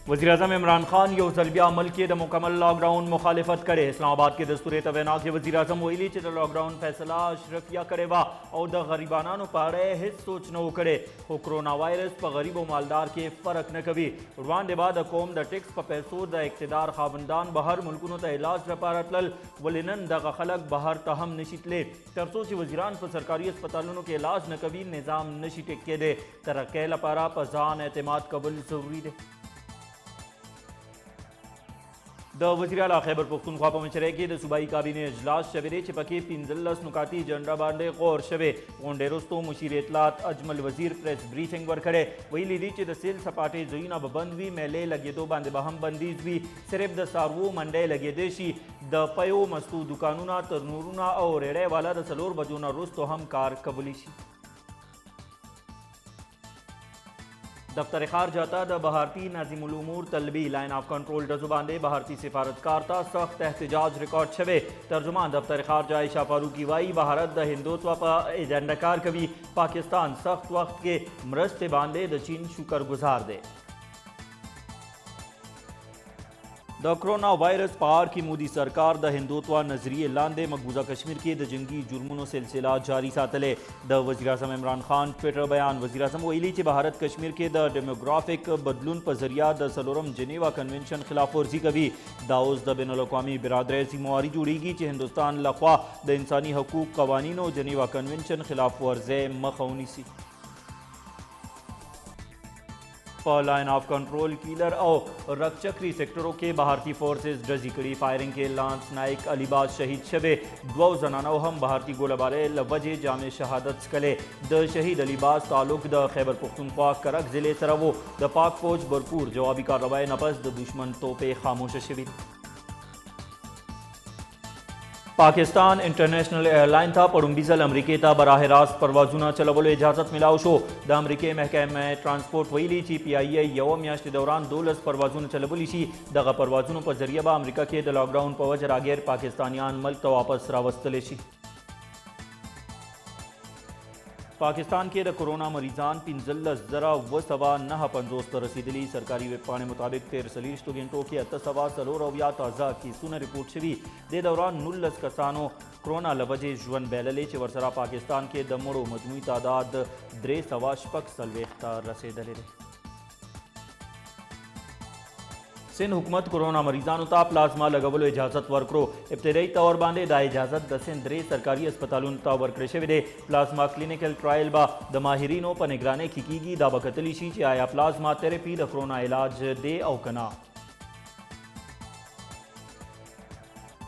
وزیراعظم عمران خان یو ځل ملک د مکمل لاک ډاون مخالفت کړي. اسلام آباد کې د ستوري توینا کې وزیراعظم ویلي چې د لاک ډاون فیصله اشرفیه کړې وه او د غریبانو په اړه هیڅ سوچ نه و کړی، خو کرونا وایرس په غریب او مالدار کې فرق نه کوي. وړاندې به د قوم د ټیکس په پیسو د اقتدار خاوندان بهر ملکونو ته علاج لپاره تلل، ولې نن دغه خلک بهر ته هم نشي تللی. تر څو چې وزیران په سرکاري اسپتالونو کې علاج نه کوي، نظام نشي ټیک کېدی. ترقۍ لپاره په ځان اعتماد کول ضروري دی. د وزیر اعلی خیبر پختونخوا په مشرۍ کې د صوبایي کابینې اجلاس شوی دی چې پکې 15 نکاتي ایجنډا باندې غور شوی. غونډې وروسته مشیر اطلاعات اجمل وزیر پریس بریفنګ ورکړی. ویلي دي چې د سیل سپاټې ځایونه به بند وي، میلې لګېدو باندې به هم بندیز وي، صرف د څاروو منډۍ لګېدی شي. د پیو مستو دکانونه، ترنورونه او ریړۍ والا د 4 بجو نه وروسته هم کار کولی شي. دفتر خارجه ته د بھارتی نظم الامور طلبي لاین آف کنټرول ډزو باندې بھارتی سفارتکار ته سخت احتجاج ریکارډ شوی. ترجمان دفتر خارجه عائشہ فاروقی وایي بھارت د هندوتوا په ایجنډا کار کوي. پاکستان سخت وخت کې مرستې باندې د چین شکر گزار دی. د کرونا وائرس په اړه کې مودي سرکار د هندوتوا نظریې لاندې مقبوضه کشمیر کې د جنگي جرمونو سلسله جاری ساتلې. د وزیر اعظم عمران خان ټویټر بیان. وزیر اعظم ویلي چې بھارت کشمیر کې د ډیموګرافیک بدلون په ذریعہ د 4 جنیوا کنونشن خلاف ورزي کوي. دا اوس د بین الاقوامي برادرۍ ذمہواري جوړیږي چې هندوستان لخوا د انساني حقوق قوانینو جنیوا کنونشن خلاف ورزۍ مخه ونیسي. په لاین آف کنټرول کیلر او رکچکری سیکٹروں کے بھارتی فورسز ډزې کړي. فائرنگ کې لانس نائک علیباز شهید شوی. 2 زنانو هم بھارتی ګولهبارۍ له وجې جامع شهادت څکلی. د شهید علیباز تعلق د خیبر پختونخوا کرک ضلع سره و. د پاک فوج بھرپور جوابي کارروای نه پس د دشمن توپې خاموشه شوي. پاکستان انټرنیشنل ایئرلاین ته په لومړي ځل امریکې ته براہ راست پروازونه چلولو اجازت ملاو شو. د امریکې محکمه ټرانسپورټ ویلي چې پی آئی ای 1 میاشتې دوران 12 پروازونه چلولی شي. دغه پروازونو په ذریعه به امریکا کې د لاک ډاون په وجه راګیر پاکستانیان ملک ته واپس راوستلی شي. پاکستان کې د کرونا مریضان 15,950 ته رسیدلي. سرکاري ویب پاڼې مطابق 13 غنټو کې 844 تازه کیسونه رپورټ شوي. د دوران 19 کسانو کرونا له وجې ژوند بایللی چې ورسره پاکستان کې د مړو مجموعي تعداد 346 ته رسیدلی دی. سندھ حکومت کرونا مریضانو ته پلازما لګولو اجازت ورکړو. ابتدایي طور باندې دا اجازت د سندھ 3 سرکاري اسپتالونو ته ورکړی شوی دی. پلازما کلینیکل ټرایل به د ماهرینو په نگرانۍ کې کیږي. دا به کتلی شي چې آیا پلازما تھراپي د کرونا علاج دی او که نه.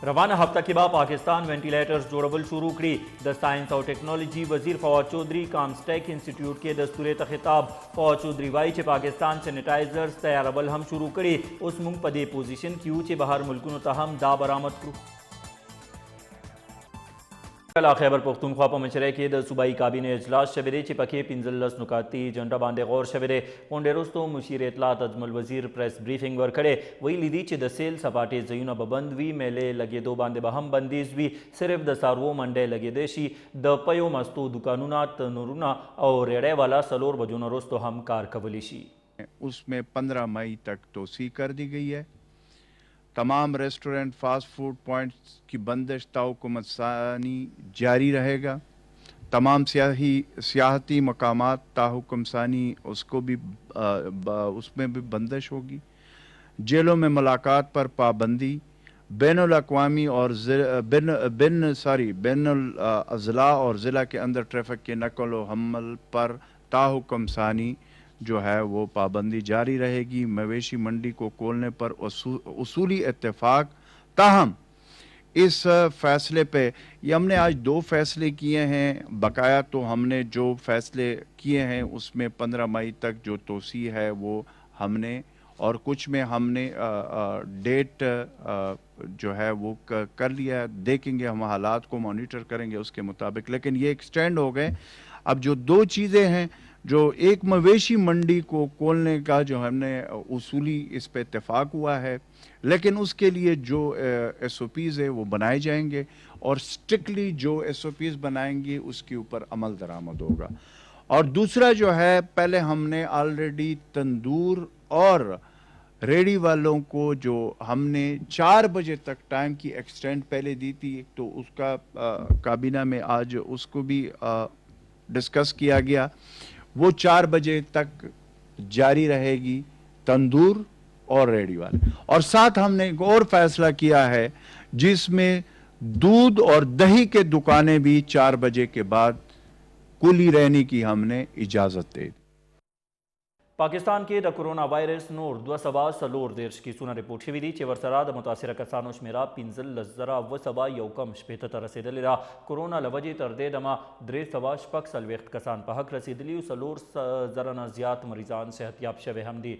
روانه هفته کې به پاکستان وینټیلیټرز جوړول شروع کړي. د ساينس او ټیکنالوژي وزیر فواد چودھری کامسټیک انسټیټیوټ کې د ستوري ته خطاب. فواد چودھری وایي چې پاکستان سینیټایزرز تیارول هم شروع کړي. اوس موږ په دې پوزیشن کې یو چې بهر ملکونو ته هم دا برآمد کړو. خیبر پختونخوا په مشرۍ کې د صوبایي کابینې اجلاس شوی دی چې پکې 15 نکاتي ایجنډا باندې غور شوی دی. غونډې وروسته مشیر اطلاعات اجمل وزیر پریس بریفنګ ورکړی. ویلي دي چې د سیل سپاټې ځایونه به بند وي، میلې لګېدو باندې به هم بندیز وي، صرف د څاروو منډۍ لګېدی شي. د پیو مستو دکانونه، تنورونه او ریړۍ والا 4 بجو نه وروسته هم کار کولی شي. اس میں 15 مئی تک توسیع کر دی گئی ہے. تمام ریسٹورنٹ، فاسٹ فوڈ پوائنٹس کی بندش تا حکومت ثانی جاری رہے گا. تمام سیاحتی مقامات تا حکم ثانی اس میں بھی بندش ہوگی. جیلوں میں ملاقات پر پابندی. بین الاقوامی اور بین الاضلاع اور ضلع کے اندر ٹریفک کے نقل و حمل پر تا حکم ثانی جو ہے وہ پابندی جاری رہے گی. مویشی منڈی کو کھولنے پر اصولی اتفاق. تاہم اس فیصلے پہ یہ ہم نے آج 2 فیصلے کیے ہیں. بقایا تو ہم نے جو فیصلے کیے ہیں اس میں 15 مئی تک جو توسیع ہے وہ ہم نے، اور کچھ میں ہم نے ڈیٹ جو ہے وہ کر لیا ہے. دیکھیں گے، ہم حالات کو مانیٹر کریں گے اس کے مطابق. لیکن یہ ایکسٹینڈ ہو گئے. اب جو 2 چیزیں ہیں، جو ایک مویشی منڈی کو کھولنے کا جو ہم نے اصولی اس پہ اتفاق ہوا ہے، لیکن اس کے لیے جو ایس او پیز ہے وہ بنائے جائیں گے، اور اسٹرکٹلی جو ایس او پیز بنائیں گے اس کے اوپر عمل درآمد ہوگا. اور دوسرا جو ہے، پہلے ہم نے آلریڈی تندور اور रेडी वालों को जो हमने 4 बजे तक टाइम की एक्सटेंड पहले दी थी, तो उसका काबीना में आज उसको भी डिस्कस किया गया, वो 4 बजे तक जारी रहेगी, तंदूर और रेडी वाले। और साथ हमने एक और फैसला किया है जिसमें दूध और दही के दुकानें भी 4 बजे के बाद खुली रहने की हमने इजाज़त दे दी। पाकिस्तान के द कोरोना वायरस नूर 2 देश की सुना रिपोर्ट शवी दी चेवर सरा द मुतासिर कसानो शमेरा 15,000 यौकम शपेत रसीदली कोरोना लवजी तरदे दमा 300 कसान पहक रसीदली सलोर जरना ज़्यादा मरीजान सेहतियाब शवे हमदी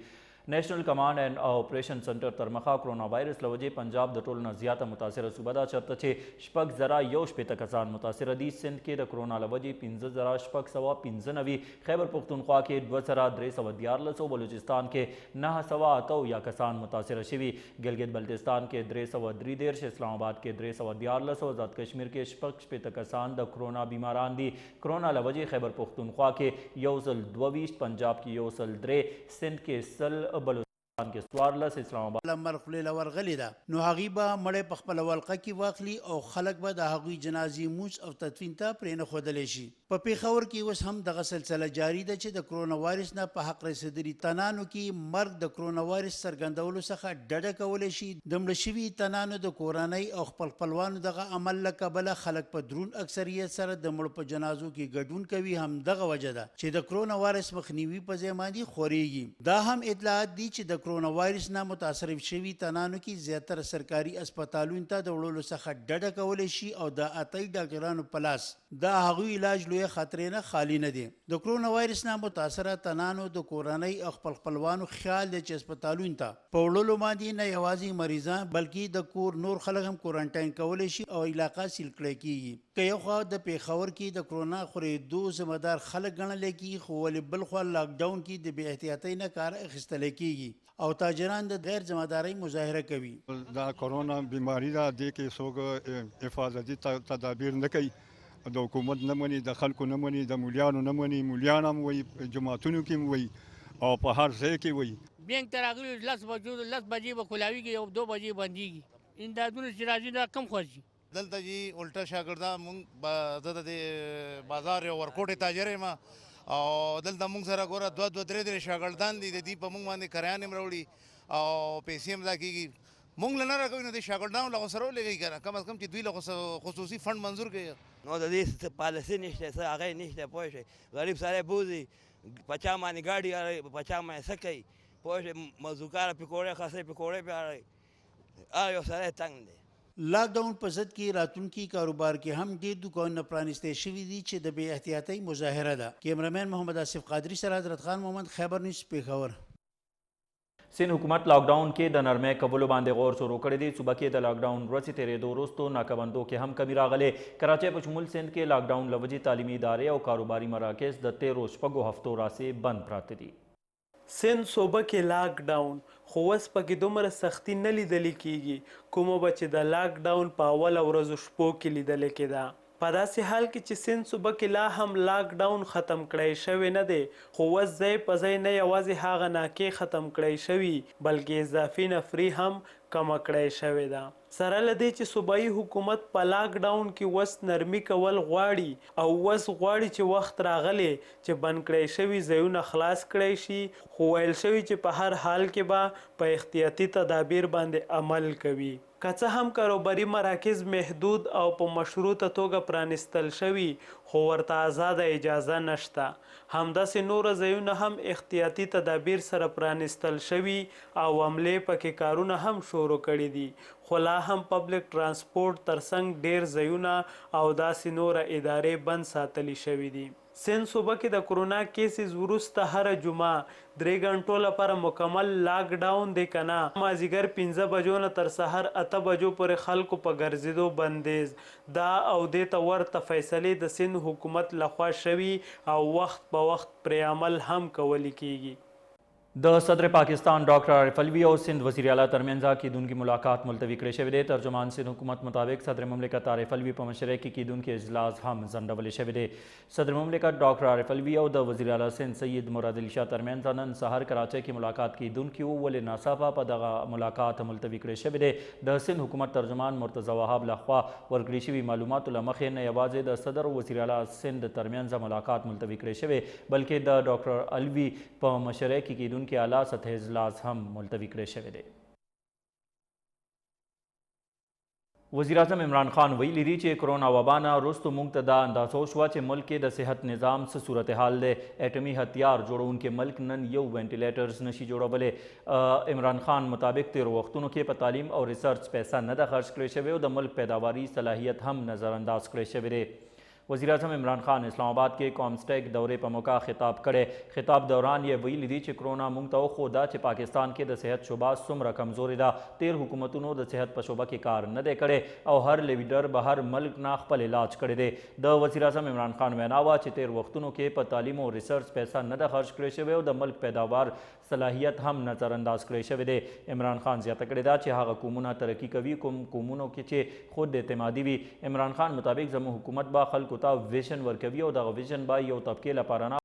national command and operation centre तरमखा कोरोना वायरस लवजे पंजाब द टोलना ज़्यादा मुतासिर सूबा चरत छे शपक ज़रा यौ शपेत कसान मुतासिर दी सिंध के द कोरोना लवजे 15 शपक सवा 15 खैबर पुख्तनख्वा के 2,311 बलूचिस्तान के 9 या कसान मुतासिर शिवी गिलगित बल्तिस्तान के 303 इस्लामाबाद के 311 आज़ाद कश्मीर के शपक शपेत कसान द कोरोना बीमारान दी कोरोना लवजे खैबर पुख्तनख्वा के योसल 22 पंजाब की योसल 3 सिंध के सल बलूचिस्तान के 14 इस्लामाबाद لمر خلیل ورغلی ده نو هغوی به مړی په خپله ولقه کې واخلي او خلک به د هغوی جنازې مونځ او تدفین ته پرېنښودلی شي. په پېښور کې اوس هم دغه سلسله جاري ده چې د کرونا وایرس نه په حق رسېدلي تنانو کې مرګ د کرونا وایرس څرګندولو څخه ډډه کولی شي. د مړه شوي تنانو د کورنۍ او خپل خپلوانو دغه عمل له کبله خلک په درون اکثریت سره د مړو په جنازو کې ګډون کوي. همدغه وجه ده چې د کرونا وایرس مخنیوي په ځای باندې خورېږي. دا هم اطلاعات دي چې د کرونا وایرس نه متاثر شوي تنانو کې زیاتره سرکاري اسپتالونو ته د وړلو څخه ډډه کولی شي او د اتۍ ډاکټرانو په لاس دا هغوی علاج لوی خطرې نه خالی نه دي. د کرونا وایرس نه متاثره تنانو د کورنۍ او خپل خپلوانو خیال دی چې اسپتالونو ته په وړلو باندې نه یوازې مریضان بلکې د کور نور خلک هم کورنټاین کولی شي او علاقه سیل کړی کېږي. که یو خوا د پېښور کې د کرونا خورېدو ذمهدار خلک ګڼلی کېږي، خو ولې بل خوا لاکډاون کې د بې احتیاطۍ نه کار اخیستلی کېږي او تاجران د غیر ذمہدارۍ مظاهره کوي. دا کرونا بیماری ده، دې کې څوک حفاظتي تدابیر نه کوي، د حکومت نه مني، د خلکو نه مني، د مولیانو نه مني. مولیان هم وایي، جماعتونو کې هم وایي او په هر ځای کې وایي. بینک ته راغلي 10 بجې به کلاویږي او 2 بجې بندېږي. امدادونه چې راځي دا کم خوځي. دلته جی الټا شاګردان مونږ زه د بازار یو ورکوټې تاجر یم او دلته مونږ سره ګوره 2-3 شاګردان دي، د دې په مونږ باندې کریان هم راوړي او پیسې هم دا کېږي. مونږ له نه راکوي نو د شاګردانو له خو سره ولګوي که نه، کم از کم چې دوی له خصوصي فنډ منظور کړي. نو د دې پالیسي نشته، څه هغه یې نشته. پوه شئ، غریب سړی بوځي په چا باندې ګاډي په چا باندې څه کوي. پوه شئ، مزدوکاره پکوړې خاصې پکوړې پې اړوي، هر یو سړی تنګ دی. لاک ډاون په ضد کې راتلونکي کاروبار کې هم ډېر دوکانونه پرانیستی شوي دي چې د بې احتیاطۍ مظاهره ده. کیمرامین محمد آصف قادری سره حضرت خان محمد، خیبر نیوز، پېښور. سندھ حکومت لاک ڈاؤن کے د نرمے قبولو باندې غور شروع کړی دی. صوبہ کې د لاک ډاون ورځې تېرېدو وروستو ناکهبندو کې هم کمی راغلی. کراچۍ په شمول سندھ کې لاک ډاون له وجې تعلیمي ادارې او کاروباري مراکز د تېرو شپږو هفتو راسې بند پراته دي. سند صوبه کې لاک ډاون خو اوس پکې دومره سختي نه لیدلی کېږي کومه به چې د لاک ډاون په اوله ورځو شپو کې لیدلی کېده. په داسې حال کې چې سند صوبه کې لا هم لاک ډاون ختم کړی شوی نه دی، خو اوس ځای په ځای نه یوازې هغه ناکې ختم کړی شوي بلکې اضافي نفري هم کمه کړی شوې ده. سره له دې چې صوبایي حکومت په لاک ډاون کې اوس نرمي کول غواړي او اوس غواړي چې وخت راغلی چې بند کړی شوي ځایونه خلاص کړی شي، خو ویل شوي چې په هر حال کې به په احتیاطي تدابیر باندې عمل کوي. که څه هم کاروباري مراکز محدود او په مشروطه توګه پرانیستل شوي خو ورته آزاده اجازه نشته. همداسې نوره ځایونه هم احتیاطي تدابیر سره پرانیستل شوي او عملې پکې کارونه هم شروع کړي دي، خو لا هم پبلک ترانسپورټ ترڅنګ ډیر ځایونه او داسې نوره ادارې بند ساتلی شوي دي. سند صوبه کې د کرونا کیسز وروسته هره جمعه 3 غنټو لپاره مکمل لاک ډاون دی که نه. مازدیګر 5 بجو نه تر سهار 8 بجو پورې خلکو په ګرځېدو بندیز دا او دې ته ورته فیصلې د سند حکومت لخوا شوي او وخت په وخت پرې عمل هم کولی کیږي. د صدر پاکستان ډاکټر عارف الوی او سندھ وزیر اعلیٰ ترمنځ کیدونکي ملاقات ملتوي کړې شوې ده. ترجمان سندھ حکومت مطابق صدر مملکت عارف الوی په مشرۍ کې کیدونکي اجلاس هم ځنډولی شوی دی. صدر مملکت ډاکټر عارف الوی او د وزیر اعلیٰ سندھ سید مراد علي شاه ترمنځ نن سهار کراچۍ کې ملاقات کیدونکي وو، ولې ناڅاپه په دغه ملاقات ملتوي کړی شوی دی. د سندھ حکومت ترجمان مرتضی وهاب لخوا ورکړې شوي معلوماتو له مخې نه یوازې د صدر او وزیر اعلیٰ سندھ ترمنځ ملاقات ملتوي کړی شوی، بلکې د ډاکټر الوی په مشرۍ کې کیدونکي اعلیٰ سطحي اجلاس هم ملتوي کړی شوی دی. وزیر اعظم عمران خان ویلي دي چې کرونا وبا نه وروسته موږ ته دا اندازه وشوه چې ملک کې د صحت نظام څه صورتحال دی. اټمي هتیار جوړونکي ملک نن یو وینټیلیټرز نشي جوړولی. عمران خان مطابق تیرو وختونو کې په تعلیم او ریسرچ پیسه نه ده خرچ کړی شوې او د ملک پیداواري صلاحیت هم نظر انداز کړی شوی دی. وزیر اعظم عمران خان اسلام آباد کې کامسټیک دورې په موقع خطاب کړی. خطاب دوران یې ویلي دي چې کرونا موږ ته وښوده چې پاکستان کې د صحت شعبه څومره کمزورې ده. تیر حکومتونو د صحت په شعبه کې کار نه دی کړی او هر لیډر به هر ملک نه خپل علاج کړی دی. د وزیر اعظم عمران خان وینا وه چې تیر وختونو کې په تعلیم او ریسرچ پیسه نه ده خرچ کړی شوې او د ملک پیداوار صلاحیت هم نظر انداز کړی شوی دی. عمران خان زیاته کړې ده چې هغه قومونه ترقي کوي کوم قومونو کې چې خود اعتمادي وي. عمران خان مطابق زموږ حکومت به خلکو ته ویژن ورکوي او دغه ویژن به یو طبقې لپاره نه